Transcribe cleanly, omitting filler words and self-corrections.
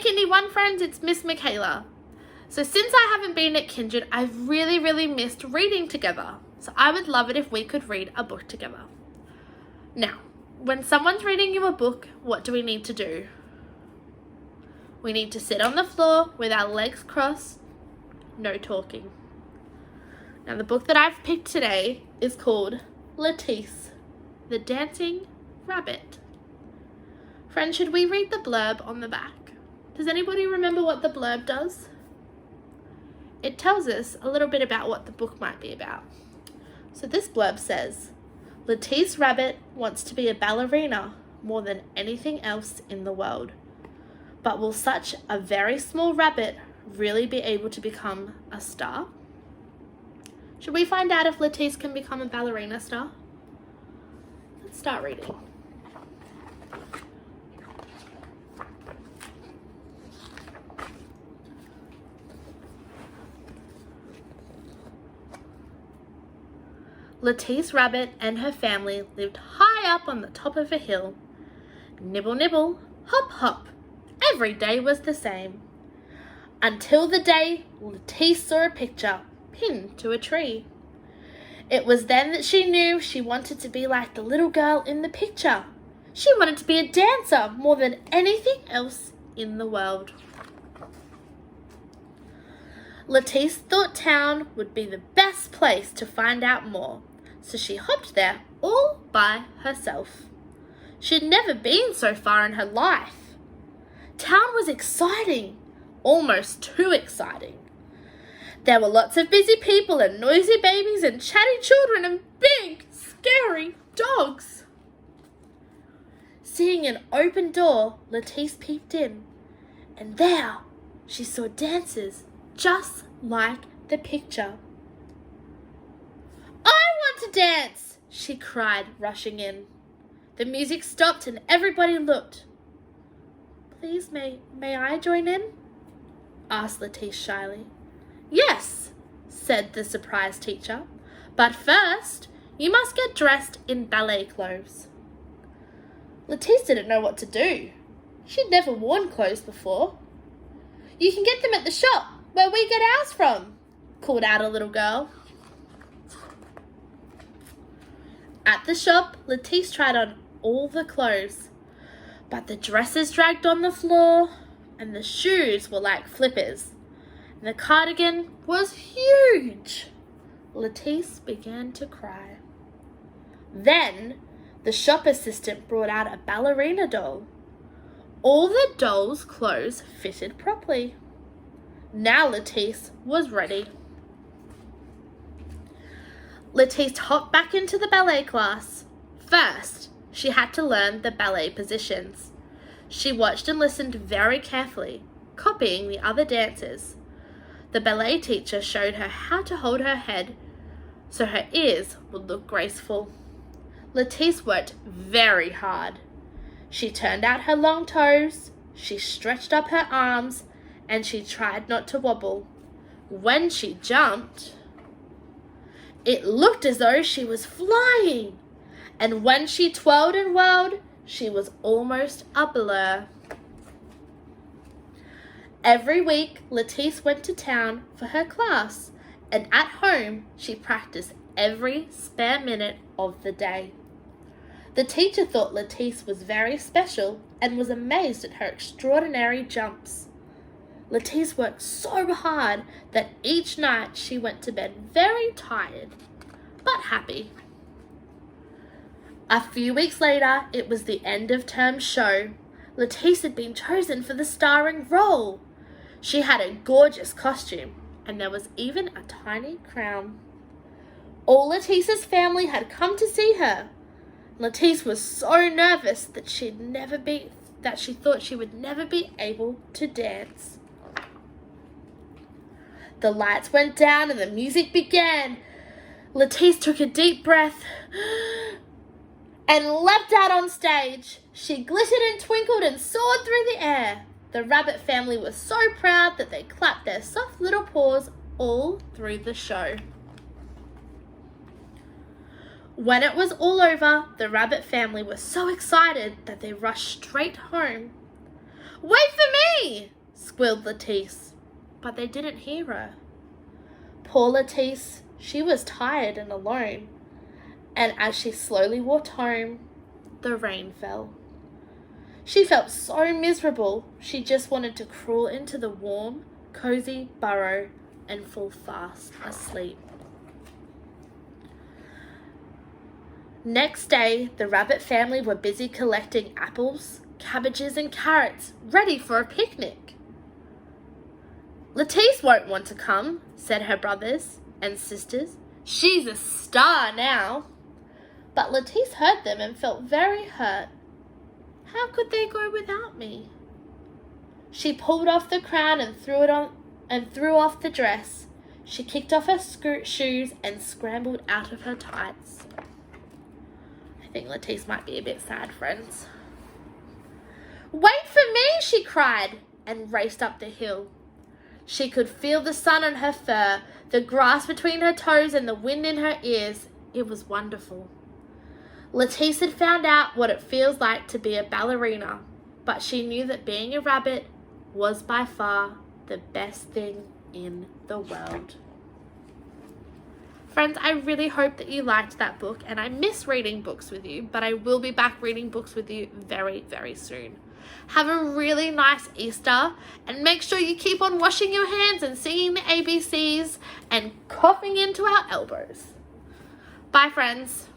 Kindy One friends, it's Ms Markayla. So since I haven't been at Kindred, I've really missed reading together. So I would love it if we could read a book together. Now, when someone's reading you a book, what do we need to do? We need to sit on the floor with our legs crossed, no talking. Now the book that I've picked today is called Lettice, the Dancing Rabbit. Friends, should we read the blurb on the back? Does anybody remember what the blurb does? It tells us a little bit about what the book might be about. So this blurb says, Lettice Rabbit wants to be a ballerina more than anything else in the world. But will such a very small rabbit really be able to become a star? Should we find out if Lettice can become a ballerina star? Let's start reading. Lettice Rabbit and her family lived high up on the top of a hill. Nibble, nibble, hop, hop. Every day was the same. Until the day Lettice saw a picture pinned to a tree. It was then that she knew she wanted to be like the little girl in the picture. She wanted to be a dancer more than anything else in the world. Lettice thought town would be the best place to find out more, so she hopped there all by herself. She'd never been so far in her life. Town was exciting, almost too exciting. There were lots of busy people and noisy babies and chatty children and big, scary dogs. Seeing an open door, Lettice peeped in, and there she saw dancers just like the picture. I want to dance, she cried, rushing in. The music stopped and everybody looked. Please, may I join in? Asked Lettice shyly. Yes, said the surprised teacher, but first you must get dressed in ballet clothes. Lettice didn't know what to do. She'd never worn clothes before. You can get them at the shop where we get ours from, called out a little girl. At the shop, Lettice tried on all the clothes, but the dresses dragged on the floor, and the shoes were like flippers, and the cardigan was huge. Lettice began to cry. Then the shop assistant brought out a ballerina doll. All the doll's clothes fitted properly. Now Lettice was ready. Lettice hopped back into the ballet class. First, she had to learn the ballet positions. She watched and listened very carefully, copying the other dancers. The ballet teacher showed her how to hold her head so her ears would look graceful. Lettice worked very hard. She turned out her long toes, she stretched up her arms, and she tried not to wobble. When she jumped, it looked as though she was flying. And when she twirled and whirled, she was almost a blur. Every week, Lettice went to town for her class, and at home, she practiced every spare minute of the day. The teacher thought Lettice was very special and was amazed at her extraordinary jumps. Lettice worked so hard that each night she went to bed very tired, but happy. A few weeks later, it was the end of term show. Lettice had been chosen for the starring role. She had a gorgeous costume, and there was even a tiny crown. All Lettice's family had come to see her. Lettice was so nervous that she thought she would never be able to dance. The lights went down and the music began. Lettice took a deep breath and leapt out on stage. She glittered and twinkled and soared through the air. The rabbit family was so proud that they clapped their soft little paws all through the show. When it was all over, the rabbit family was so excited that they rushed straight home. Wait for me! squealed Lettice, but they didn't hear her. Poor Lettice, she was tired and alone, and as she slowly walked home, the rain fell. She felt so miserable, she just wanted to crawl into the warm, cozy burrow and fall fast asleep. Next day, the rabbit family were busy collecting apples, cabbages and carrots, ready for a picnic. Lettice won't want to come, said her brothers and sisters. She's a star now. But Lettice heard them and felt very hurt. How could they go without me? She pulled off the crown and threw off the dress. She kicked off her shoes and scrambled out of her tights. I think Lettice might be a bit sad, friends. Wait for me, she cried, and raced up the hill. She could feel the sun on her fur, the grass between her toes, and the wind in her ears. It was wonderful. Lettice had found out what it feels like to be a ballerina, but she knew that being a rabbit was by far the best thing in the world. Friends, I really hope that you liked that book, and I miss reading books with you, but I will be back reading books with you very, very soon. Have a really nice Easter, and make sure you keep on washing your hands and singing the ABCs and coughing into our elbows. Bye, friends.